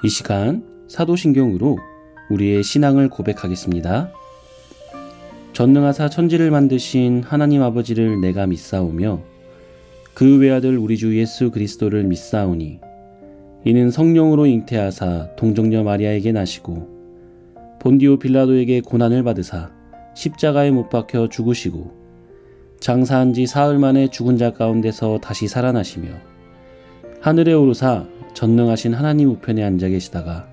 이 시간 사도신경으로 우리의 신앙을 고백하겠습니다. 전능하사 천지를 만드신 하나님 아버지를 내가 믿사오며 그 외아들 우리 주 예수 그리스도를 믿사오니 이는 성령으로 잉태하사 동정녀 마리아에게 나시고 본디오 빌라도에게 고난을 받으사 십자가에 못 박혀 죽으시고 장사한 지 사흘 만에 죽은 자 가운데서 다시 살아나시며 하늘에 오르사 전능하신 하나님 우편에 앉아 계시다가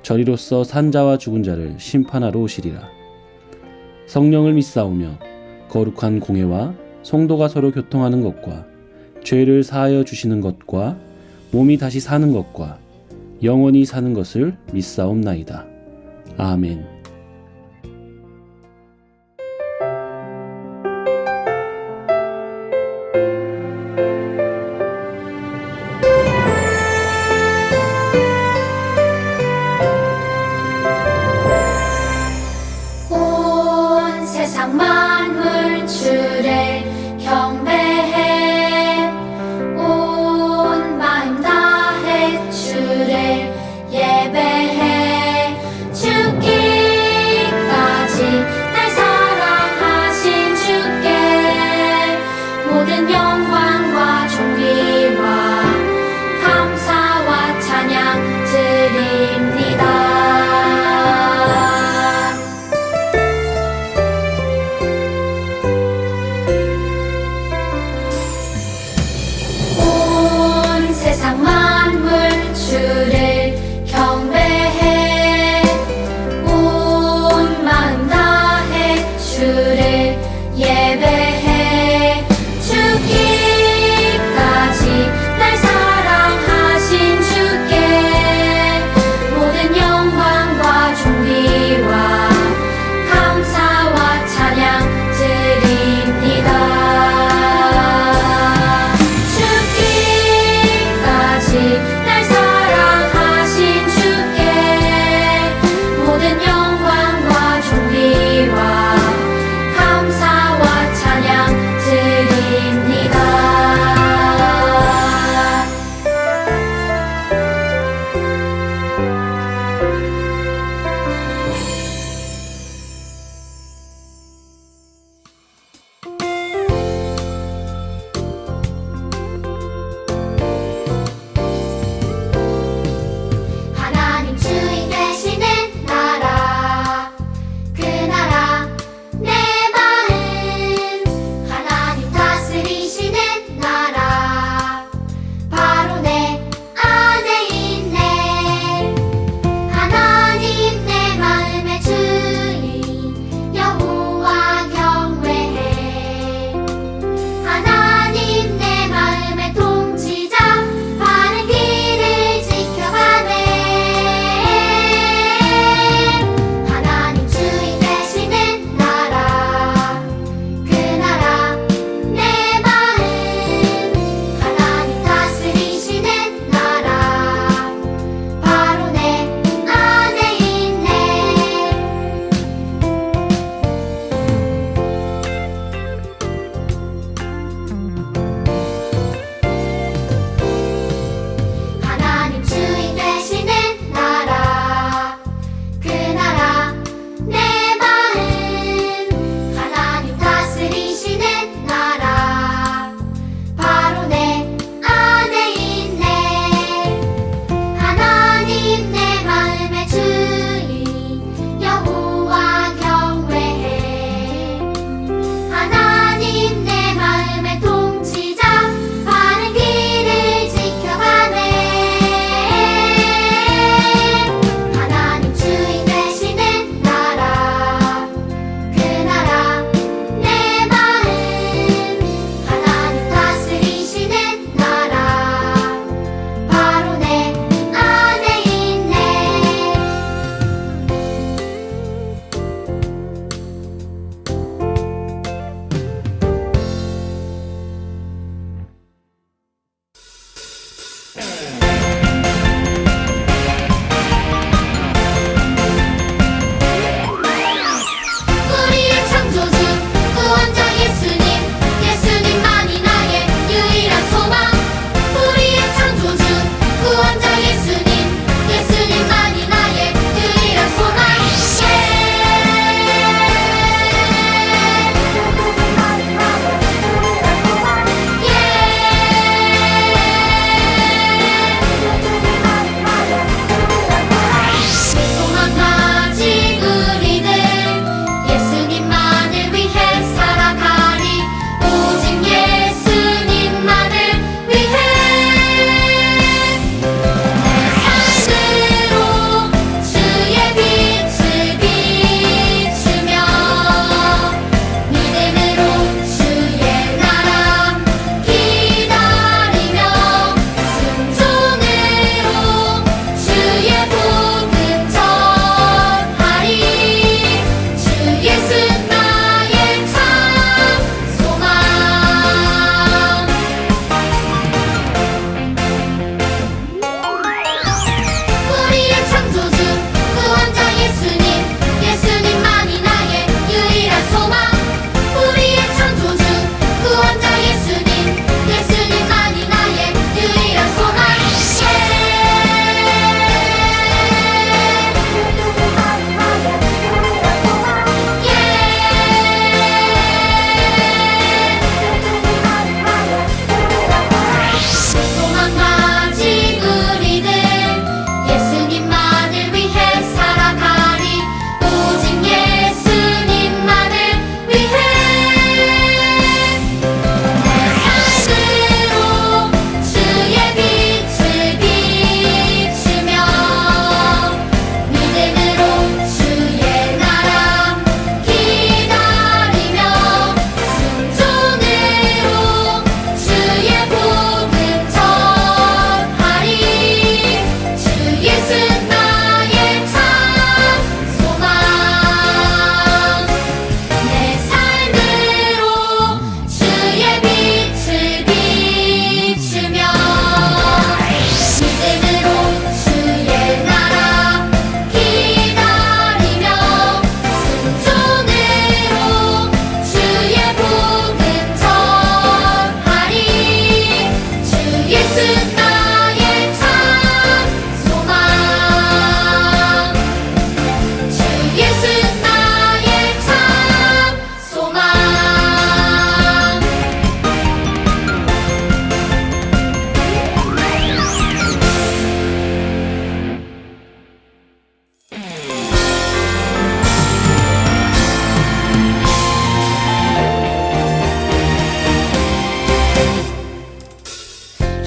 저리로서 산자와 죽은 자를 심판하러 오시리라. 성령을 믿사오며 거룩한 공회와 성도가 서로 교통하는 것과 죄를 사하여 주시는 것과 몸이 다시 사는 것과 영원히 사는 것을 믿사옵나이다. 아멘. 온 세상 만물 주를 경배해 온 마음 다해 주를 예배해 주께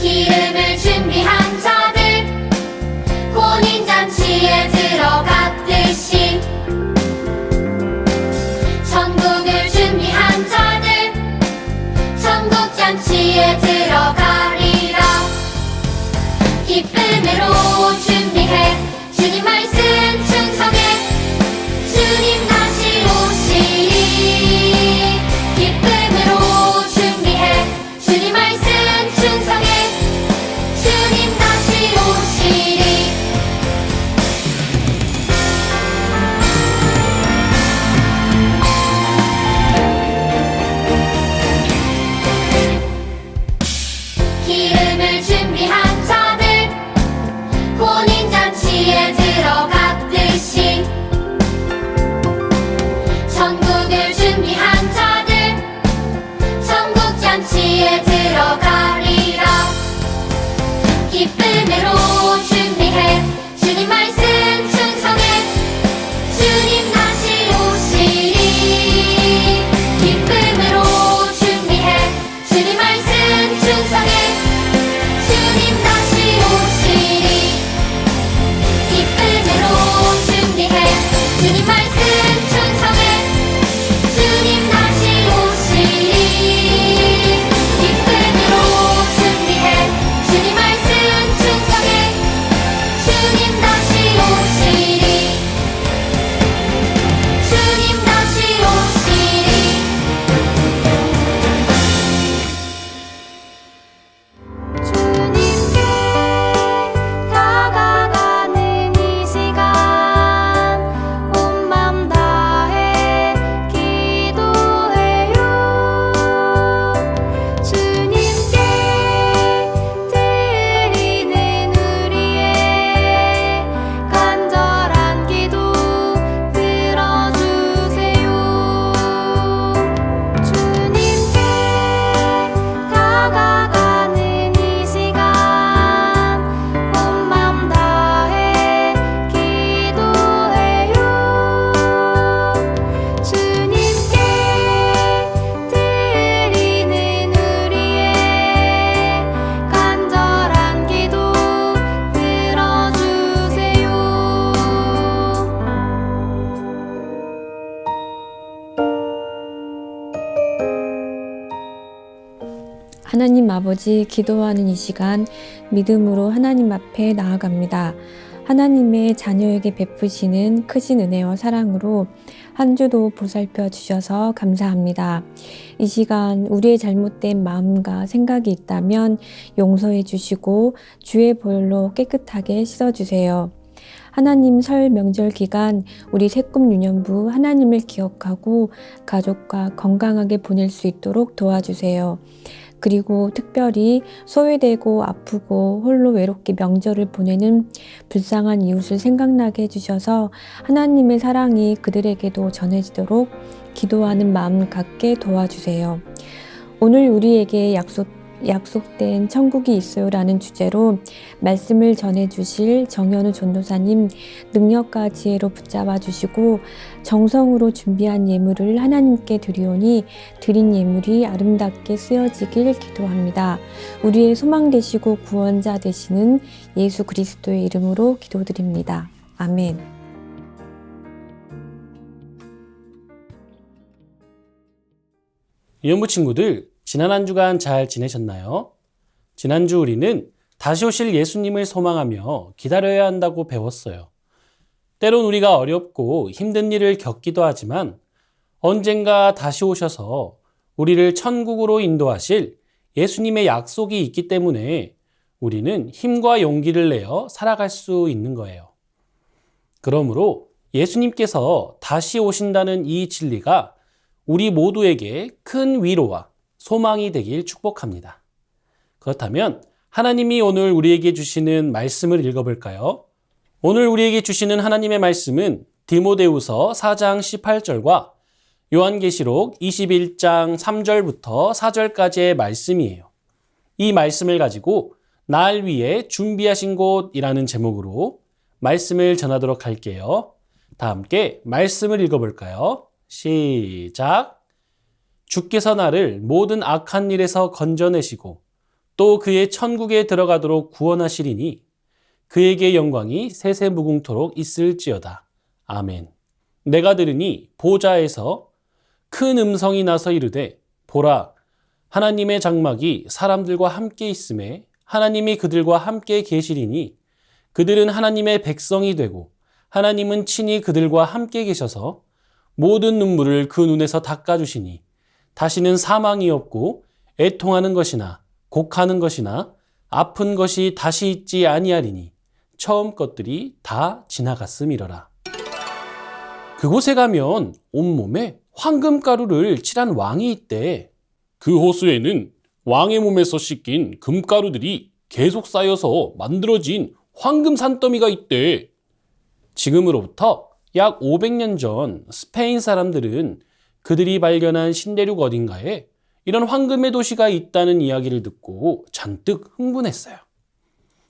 기름을 준비한 자들 혼인잔치에 들어갔듯이 천국을 준비한 자들 천국잔치에 들어가리라. 기쁨으로 준비해 주님 말씀 충성해 주님 다시 오시리. 기쁨으로 준비해 주님 말씀 충성해 주님 다시 오시리. 기름을 준비한 자들 혼인잔치에 들어갔듯이 천국을 준비한 자들 천국잔치에 들어가리라. 기쁨으로 준비해 주님 말씀 충성해 주님 다시 오시리. 기쁨으로 준비해 주님 말씀 충성해 주님 다시 오시리. 기쁨으로 준비해 주님 말씀 충성해 주님 다시 오시리. 기쁨으로 준비해 주님 말씀 충성해 주님 다시 오시리. 주님 다시 오시리. 주님께 다가가는 이 시간 온 맘 다해 기도해요. 주님께 드리는 우리의 간절한 기도 들어주세요. 주님께 다가가는 이 시간 온 맘 다해 기도해요. 주님께 드리는 우리의 간절한 기도 들어주세요. 하나님 아버지, 기도하는 이 시간 믿음으로 하나님 앞에 나아갑니다. 하나님의 자녀에게 베푸시는 크신 은혜와 사랑으로 한 주도 보살펴 주셔서 감사합니다. 이 시간 우리의 잘못된 마음과 생각이 있다면 용서해 주시고 주의 보혈로 깨끗하게 씻어주세요. 하나님 설 명절 기간 우리 새꿈 유년부 하나님을 기억하고 가족과 건강하게 보낼 수 있도록 도와주세요. 그리고 특별히 소외되고 아프고 홀로 외롭게 명절을 보내는 불쌍한 이웃을 생각나게 해주셔서 하나님의 사랑이 그들에게도 전해지도록 기도하는 마음 갖게 도와주세요. 오늘 우리에게 약속된 천국이 있어요라는 주제로 말씀을 전해주실 정현우 전도사님 능력과 지혜로 붙잡아 주시고 정성으로 준비한 예물을 하나님께 드리오니 드린 예물이 아름답게 쓰여지길 기도합니다. 우리의 소망 되시고 구원자 되시는 예수 그리스도의 이름으로 기도드립니다. 아멘. 유년부 친구들, 지난 한 주간 잘 지내셨나요? 지난주 우리는 다시 오실 예수님을 소망하며 기다려야 한다고 배웠어요. 때론 우리가 어렵고 힘든 일을 겪기도 하지만 언젠가 다시 오셔서 우리를 천국으로 인도하실 예수님의 약속이 있기 때문에 우리는 힘과 용기를 내어 살아갈 수 있는 거예요. 그러므로 예수님께서 다시 오신다는 이 진리가 우리 모두에게 큰 위로와 소망이 되길 축복합니다. 그렇다면 하나님이 오늘 우리에게 주시는 말씀을 읽어볼까요? 오늘 우리에게 주시는 하나님의 말씀은 디모데후서 4장 18절과 요한계시록 21장 3절부터 4절까지의 말씀이에요. 이 말씀을 가지고 날 위해 준비하신 곳이라는 제목으로 말씀을 전하도록 할게요. 다 함께 말씀을 읽어볼까요? 시작! 주께서 나를 모든 악한 일에서 건져내시고 또 그의 천국에 들어가도록 구원하시리니 그에게 영광이 세세무궁토록 있을지어다. 아멘. 내가 들으니 보좌에서 큰 음성이 나서 이르되 보라 하나님의 장막이 사람들과 함께 있음에 하나님이 그들과 함께 계시리니 그들은 하나님의 백성이 되고 하나님은 친히 그들과 함께 계셔서 모든 눈물을 그 눈에서 닦아주시니 다시는 사망이 없고 애통하는 것이나 곡하는 것이나 아픈 것이 다시 있지 아니하리니 처음 것들이 다 지나갔음이러라. 그곳에 가면 온몸에 황금가루를 칠한 왕이 있대. 그 호수에는 왕의 몸에서 씻긴 금가루들이 계속 쌓여서 만들어진 황금 산더미가 있대. 지금으로부터 약 500년 전 스페인 사람들은 그들이 발견한 신대륙 어딘가에 이런 황금의 도시가 있다는 이야기를 듣고 잔뜩 흥분했어요.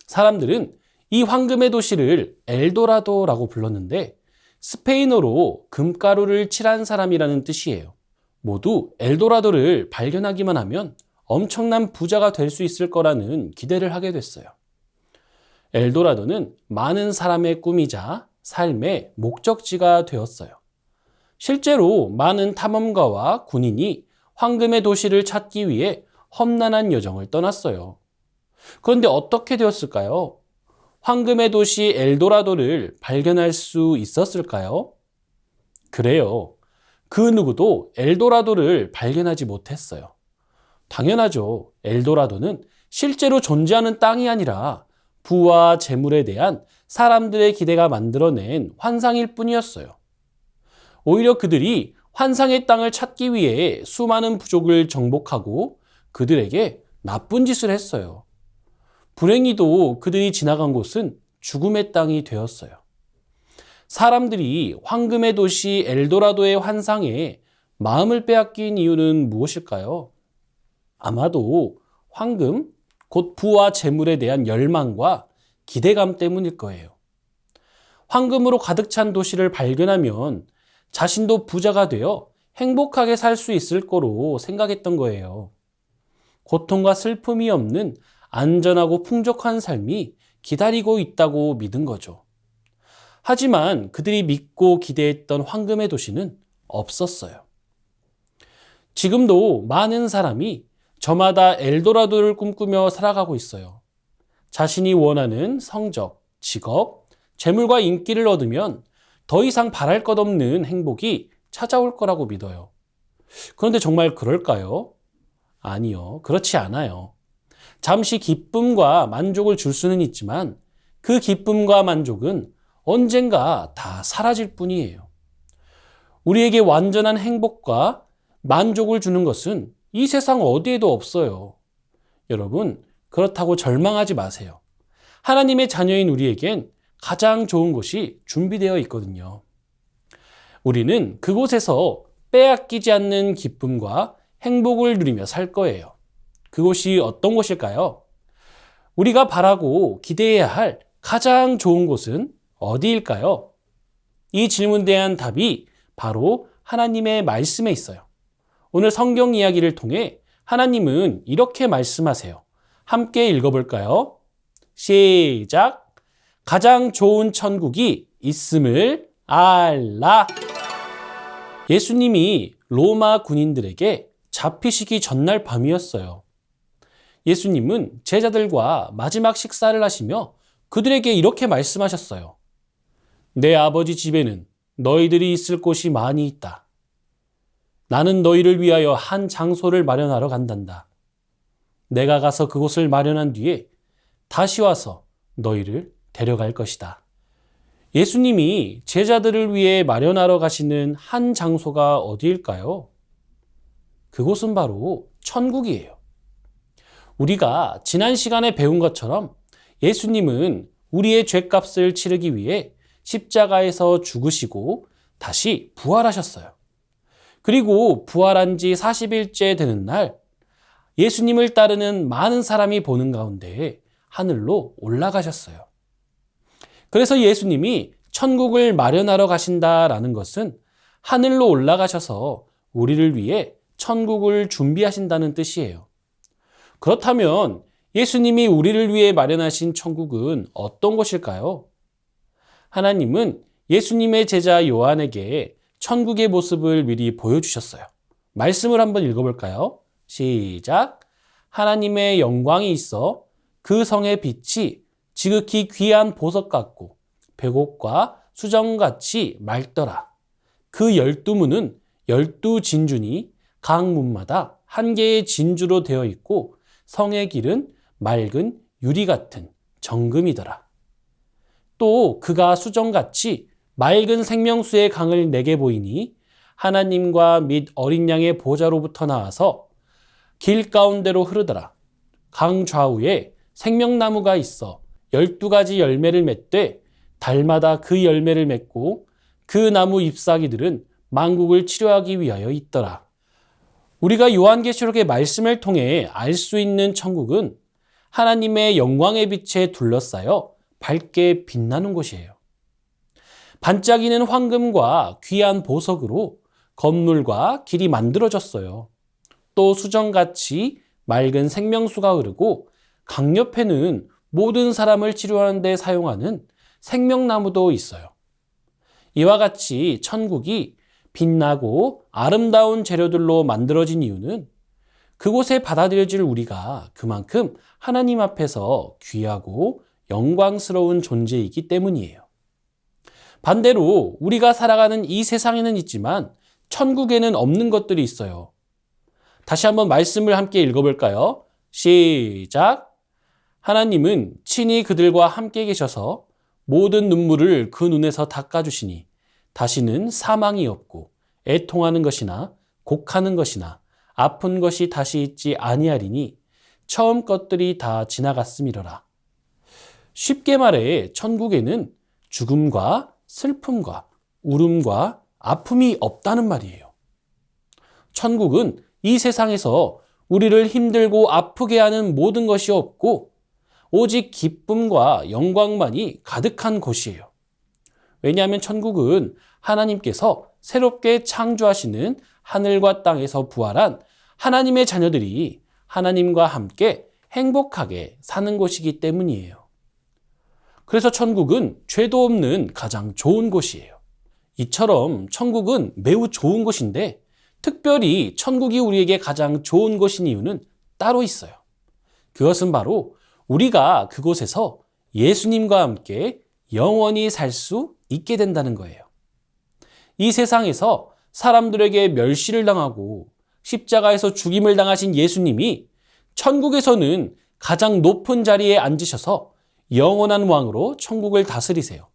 사람들은 이 황금의 도시를 엘도라도라고 불렀는데 스페인어로 금가루를 칠한 사람이라는 뜻이에요. 모두 엘도라도를 발견하기만 하면 엄청난 부자가 될 수 있을 거라는 기대를 하게 됐어요. 엘도라도는 많은 사람의 꿈이자 삶의 목적지가 되었어요. 실제로 많은 탐험가와 군인이 황금의 도시를 찾기 위해 험난한 여정을 떠났어요. 그런데 어떻게 되었을까요? 황금의 도시 엘도라도를 발견할 수 있었을까요? 그래요. 그 누구도 엘도라도를 발견하지 못했어요. 당연하죠. 엘도라도는 실제로 존재하는 땅이 아니라 부와 재물에 대한 사람들의 기대가 만들어낸 환상일 뿐이었어요. 오히려 그들이 환상의 땅을 찾기 위해 수많은 부족을 정복하고 그들에게 나쁜 짓을 했어요. 불행히도 그들이 지나간 곳은 죽음의 땅이 되었어요. 사람들이 황금의 도시 엘도라도의 환상에 마음을 빼앗긴 이유는 무엇일까요? 아마도 황금, 곧 부와 재물에 대한 열망과 기대감 때문일 거예요. 황금으로 가득 찬 도시를 발견하면 자신도 부자가 되어 행복하게 살 수 있을 거로 생각했던 거예요. 고통과 슬픔이 없는 안전하고 풍족한 삶이 기다리고 있다고 믿은 거죠. 하지만 그들이 믿고 기대했던 황금의 도시는 없었어요. 지금도 많은 사람이 저마다 엘도라도를 꿈꾸며 살아가고 있어요. 자신이 원하는 성적, 직업, 재물과 인기를 얻으면 더 이상 바랄 것 없는 행복이 찾아올 거라고 믿어요. 그런데 정말 그럴까요? 아니요, 그렇지 않아요. 잠시 기쁨과 만족을 줄 수는 있지만 그 기쁨과 만족은 언젠가 다 사라질 뿐이에요. 우리에게 완전한 행복과 만족을 주는 것은 이 세상 어디에도 없어요. 여러분, 그렇다고 절망하지 마세요. 하나님의 자녀인 우리에겐 가장 좋은 곳이 준비되어 있거든요. 우리는 그곳에서 빼앗기지 않는 기쁨과 행복을 누리며 살 거예요. 그곳이 어떤 곳일까요? 우리가 바라고 기대해야 할 가장 좋은 곳은 어디일까요? 이 질문에 대한 답이 바로 하나님의 말씀에 있어요. 오늘 성경 이야기를 통해 하나님은 이렇게 말씀하세요. 함께 읽어볼까요? 시작! 가장 좋은 천국이 있음을 알라. 예수님이 로마 군인들에게 잡히시기 전날 밤이었어요. 예수님은 제자들과 마지막 식사를 하시며 그들에게 이렇게 말씀하셨어요. 내 아버지 집에는 너희들이 있을 곳이 많이 있다. 나는 너희를 위하여 한 장소를 마련하러 간단다. 내가 가서 그곳을 마련한 뒤에 다시 와서 너희를 데려갈 것이다. 예수님이 제자들을 위해 마련하러 가시는 한 장소가 어디일까요? 그곳은 바로 천국이에요. 우리가 지난 시간에 배운 것처럼 예수님은 우리의 죄값을 치르기 위해 십자가에서 죽으시고 다시 부활하셨어요. 그리고 부활한 지 40일째 되는 날 예수님을 따르는 많은 사람이 보는 가운데 하늘로 올라가셨어요. 그래서 예수님이 천국을 마련하러 가신다라는 것은 하늘로 올라가셔서 우리를 위해 천국을 준비하신다는 뜻이에요. 그렇다면 예수님이 우리를 위해 마련하신 천국은 어떤 것일까요? 하나님은 예수님의 제자 요한에게 천국의 모습을 미리 보여주셨어요. 말씀을 한번 읽어볼까요? 시작. 하나님의 영광이 있어 그 성의 빛이 지극히 귀한 보석 같고 백옥과 수정같이 맑더라. 그 12문은 12진주니 각 문마다 한 개의 진주로 되어 있고 성의 길은 맑은 유리 같은 정금이더라. 또 그가 수정같이 맑은 생명수의 강을 내게 보이니 하나님과 및 어린 양의 보좌로부터 나와서 길 가운데로 흐르더라. 강 좌우에 생명나무가 있어 12가지 열매를 맺되 달마다 그 열매를 맺고 그 나무 잎사귀들은 만국을 치료하기 위하여 있더라. 우리가 요한계시록의 말씀을 통해 알 수 있는 천국은 하나님의 영광의 빛에 둘러싸여 밝게 빛나는 곳이에요. 반짝이는 황금과 귀한 보석으로 건물과 길이 만들어졌어요. 또 수정같이 맑은 생명수가 흐르고 강 옆에는 모든 사람을 치료하는 데 사용하는 생명나무도 있어요. 이와 같이 천국이 빛나고 아름다운 재료들로 만들어진 이유는 그곳에 받아들여질 우리가 그만큼 하나님 앞에서 귀하고 영광스러운 존재이기 때문이에요. 반대로 우리가 살아가는 이 세상에는 있지만 천국에는 없는 것들이 있어요. 다시 한번 말씀을 함께 읽어볼까요? 시작! 하나님은 친히 그들과 함께 계셔서 모든 눈물을 그 눈에서 닦아주시니 다시는 사망이 없고 애통하는 것이나 곡하는 것이나 아픈 것이 다시 있지 아니하리니 처음 것들이 다 지나갔음이로라. 쉽게 말해 천국에는 죽음과 슬픔과 울음과 아픔이 없다는 말이에요. 천국은 이 세상에서 우리를 힘들고 아프게 하는 모든 것이 없고 오직 기쁨과 영광만이 가득한 곳이에요. 왜냐하면 천국은 하나님께서 새롭게 창조하시는 하늘과 땅에서 부활한 하나님의 자녀들이 하나님과 함께 행복하게 사는 곳이기 때문이에요. 그래서 천국은 죄도 없는 가장 좋은 곳이에요. 이처럼 천국은 매우 좋은 곳인데 특별히 천국이 우리에게 가장 좋은 곳인 이유는 따로 있어요. 그것은 바로 우리가 그곳에서 예수님과 함께 영원히 살 수 있게 된다는 거예요. 이 세상에서 사람들에게 멸시를 당하고 십자가에서 죽임을 당하신 예수님이 천국에서는 가장 높은 자리에 앉으셔서 영원한 왕으로 천국을 다스리세요.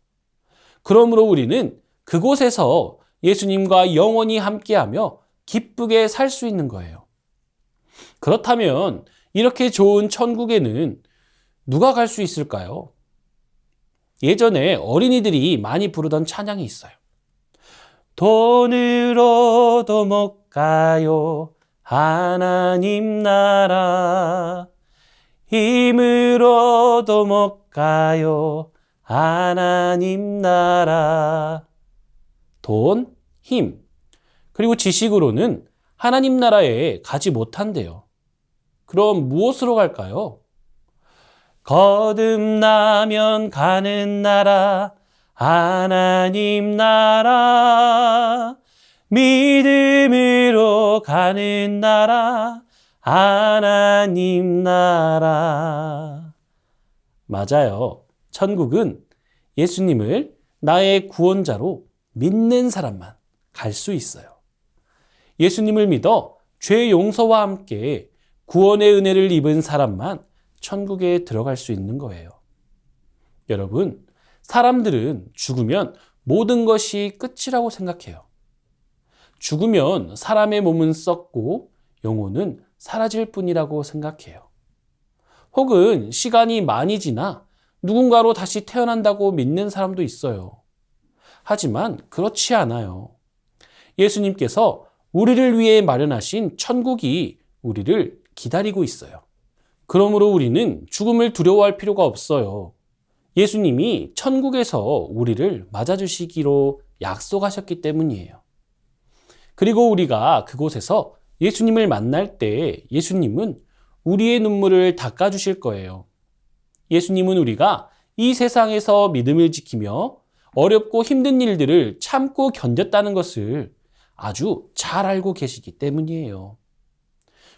그러므로 우리는 그곳에서 예수님과 영원히 함께하며 기쁘게 살 수 있는 거예요. 그렇다면 이렇게 좋은 천국에는 누가 갈 수 있을까요? 예전에 어린이들이 많이 부르던 찬양이 있어요. 돈으로도 못 가요 하나님 나라, 힘으로도 못 가요 하나님 나라. 돈, 힘, 그리고 지식으로는 하나님 나라에 가지 못한대요. 그럼 무엇으로 갈까요? 거듭나면 가는 나라 하나님 나라, 믿음으로 가는 나라 하나님 나라. 맞아요. 천국은 예수님을 나의 구원자로 믿는 사람만 갈 수 있어요. 예수님을 믿어 죄 용서와 함께 구원의 은혜를 입은 사람만 천국에 들어갈 수 있는 거예요. 여러분, 사람들은 죽으면 모든 것이 끝이라고 생각해요. 죽으면 사람의 몸은 썩고 영혼은 사라질 뿐이라고 생각해요. 혹은 시간이 많이 지나 누군가로 다시 태어난다고 믿는 사람도 있어요. 하지만 그렇지 않아요. 예수님께서 우리를 위해 마련하신 천국이 우리를 기다리고 있어요. 그러므로 우리는 죽음을 두려워할 필요가 없어요. 예수님이 천국에서 우리를 맞아주시기로 약속하셨기 때문이에요. 그리고 우리가 그곳에서 예수님을 만날 때 예수님은 우리의 눈물을 닦아주실 거예요. 예수님은 우리가 이 세상에서 믿음을 지키며 어렵고 힘든 일들을 참고 견뎠다는 것을 아주 잘 알고 계시기 때문이에요.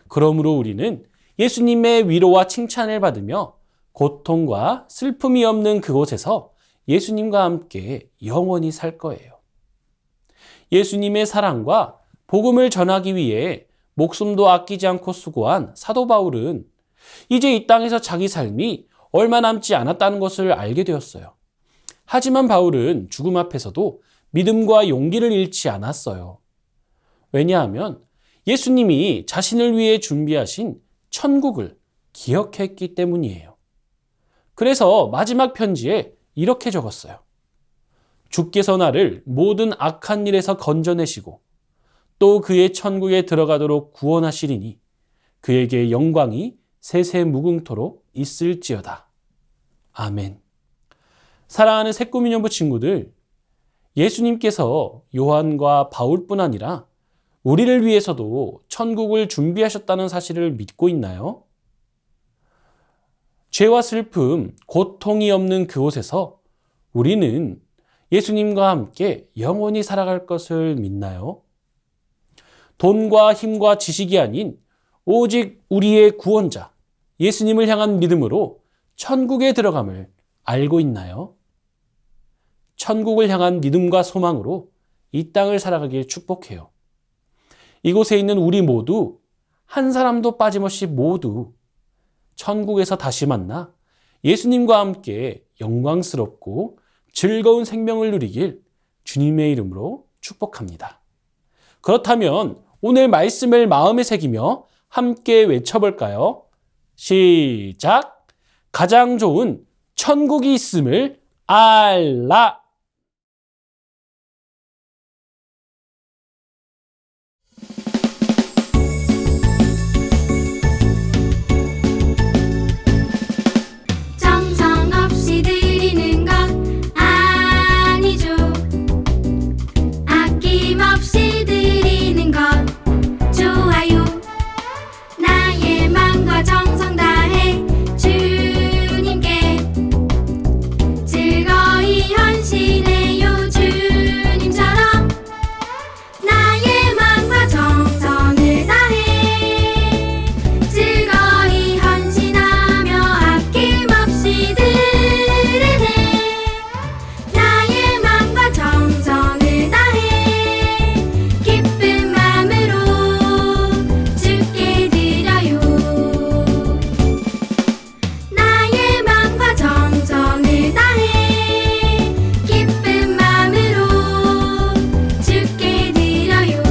그러므로 우리는 예수님의 위로와 칭찬을 받으며 고통과 슬픔이 없는 그곳에서 예수님과 함께 영원히 살 거예요. 예수님의 사랑과 복음을 전하기 위해 목숨도 아끼지 않고 수고한 사도 바울은 이제 이 땅에서 자기 삶이 얼마 남지 않았다는 것을 알게 되었어요. 하지만 바울은 죽음 앞에서도 믿음과 용기를 잃지 않았어요. 왜냐하면 예수님이 자신을 위해 준비하신 천국을 기억했기 때문이에요. 그래서 마지막 편지에 이렇게 적었어요. 주께서 나를 모든 악한 일에서 건져내시고 또 그의 천국에 들어가도록 구원하시리니 그에게 영광이 세세 무궁토록 있을지어다. 아멘. 사랑하는 새꾸미년부 친구들, 예수님께서 요한과 바울뿐 아니라 우리를 위해서도 천국을 준비하셨다는 사실을 믿고 있나요? 죄와 슬픔, 고통이 없는 그곳에서 우리는 예수님과 함께 영원히 살아갈 것을 믿나요? 돈과 힘과 지식이 아닌 오직 우리의 구원자, 예수님을 향한 믿음으로 천국에 들어감을 알고 있나요? 천국을 향한 믿음과 소망으로 이 땅을 살아가길 축복해요. 이곳에 있는 우리 모두 한 사람도 빠짐없이 모두 천국에서 다시 만나 예수님과 함께 영광스럽고 즐거운 생명을 누리길 주님의 이름으로 축복합니다. 그렇다면 오늘 말씀을 마음에 새기며 함께 외쳐볼까요? 시작! 가장 좋은 천국이 있음을 알라! 정성없이 드리는 것 아니죠. 아낌없이 드리는 것 좋아요. 나의 마음과 정성 다해 주님께 즐거이 헌신해요. 주님처럼 나의 마음과 정성을 다해 즐거이 헌신하며 아낌없이 드리네. 나의 마음과 정성을 다해 기쁜 마음으로 주께 드려요. 나의 마음과 정성을 다해 기쁜 마음으로 주께 드려요.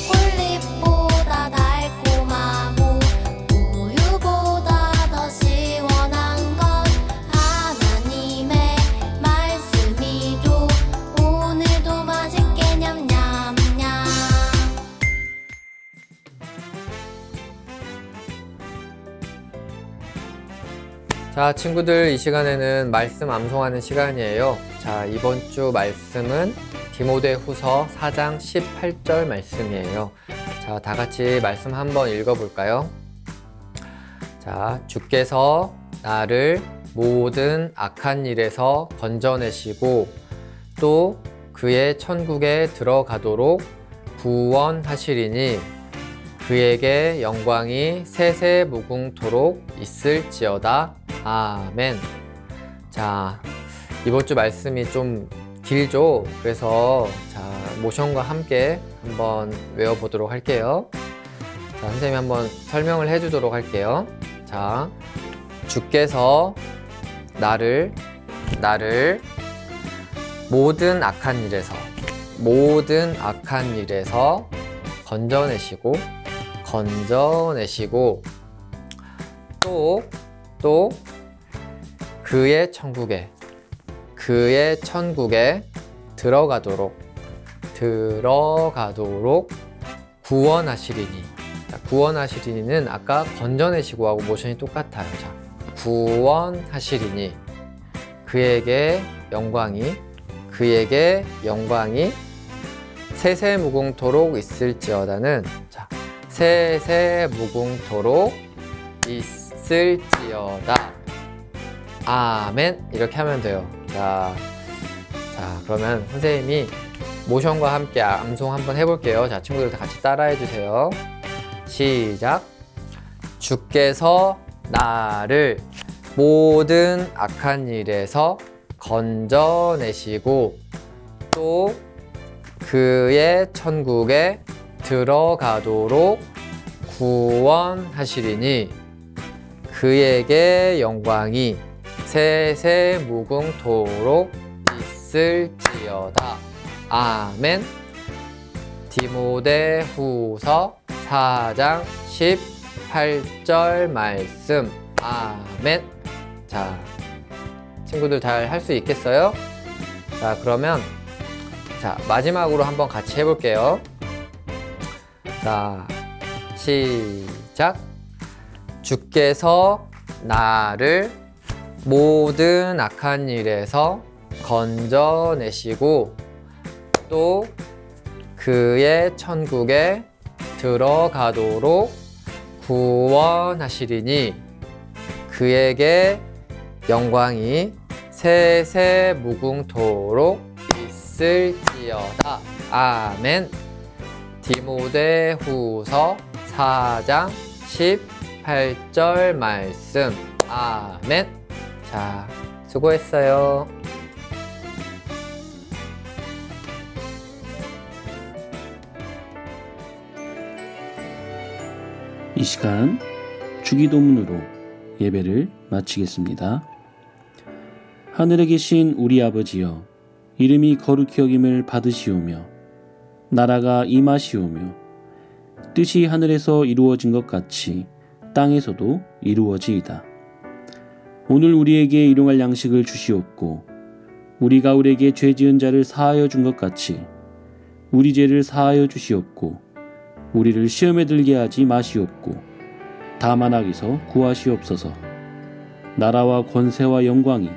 꿀잎보다 달콤하고 우유보다 더 시원한 건 하나님의 말씀이죠. 오늘도 맛있게 냠냠냠. 자, 친구들, 이 시간에는 말씀 암송하는 시간이에요. 자, 이번 주 말씀은 디모데후서 4장 18절 말씀이에요. 자, 다 같이 말씀 한번 읽어볼까요? 자, 주께서 나를 모든 악한 일에서 건져내시고 또 그의 천국에 들어가도록 구원하시리니 그에게 영광이 세세무궁토록 있을지어다. 아멘. 자, 이번 주 말씀이 좀 길죠? 그래서 자, 모션과 함께 한번 외워보도록 할게요. 자, 선생님이 한번 설명을 해주도록 할게요. 자, 주께서 나를 모든 악한 일에서 건져내시고 또 그의 천국에 들어가도록 구원하시리니. 자, 구원하시리니는 아까 건져내시고 하고 모션이 똑같아요. 자, 구원하시리니 그에게 영광이 그에게 영광이 세세무궁토록 있을지어다는, 자, 세세무궁토록 있을지어다. 아멘. 이렇게 하면 돼요. 자, 그러면 선생님이 모션과 함께 암송 한번 해볼게요. 자, 친구들 다 같이 따라해 주세요. 시작. 주께서 나를 모든 악한 일에서 건져내시고 또 그의 천국에 들어가도록 구원하시리니 그에게 영광이 세세무궁토록 있을지어다. 아멘. 디모데후서 4장 18절 말씀. 아멘. 자, 친구들 잘 할 수 있겠어요? 자, 그러면 마지막으로 한번 같이 해볼게요. 자, 시작. 주께서 나를 모든 악한 일에서 건져내시고 또 그의 천국에 들어가도록 구원하시리니 그에게 영광이 세세무궁토록 있을지어다. 아멘. 디모데후서 4장 18절 말씀. 아멘. 자, 수고했어요. 이 시간 주기도문으로 예배를 마치겠습니다. 하늘에 계신 우리 아버지여, 이름이 거룩히 여김을 받으시오며 나라가 임하시오며 뜻이 하늘에서 이루어진 것 같이 땅에서도 이루어지이다. 오늘 우리에게 일용할 양식을 주시옵고 우리가 우리에게 죄 지은 자를 사하여 준 것 같이 우리 죄를 사하여 주시옵고 우리를 시험에 들게 하지 마시옵고 다만 악에서 구하시옵소서. 나라와 권세와 영광이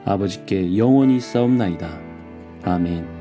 아버지께 영원히 있사옵나이다. 아멘.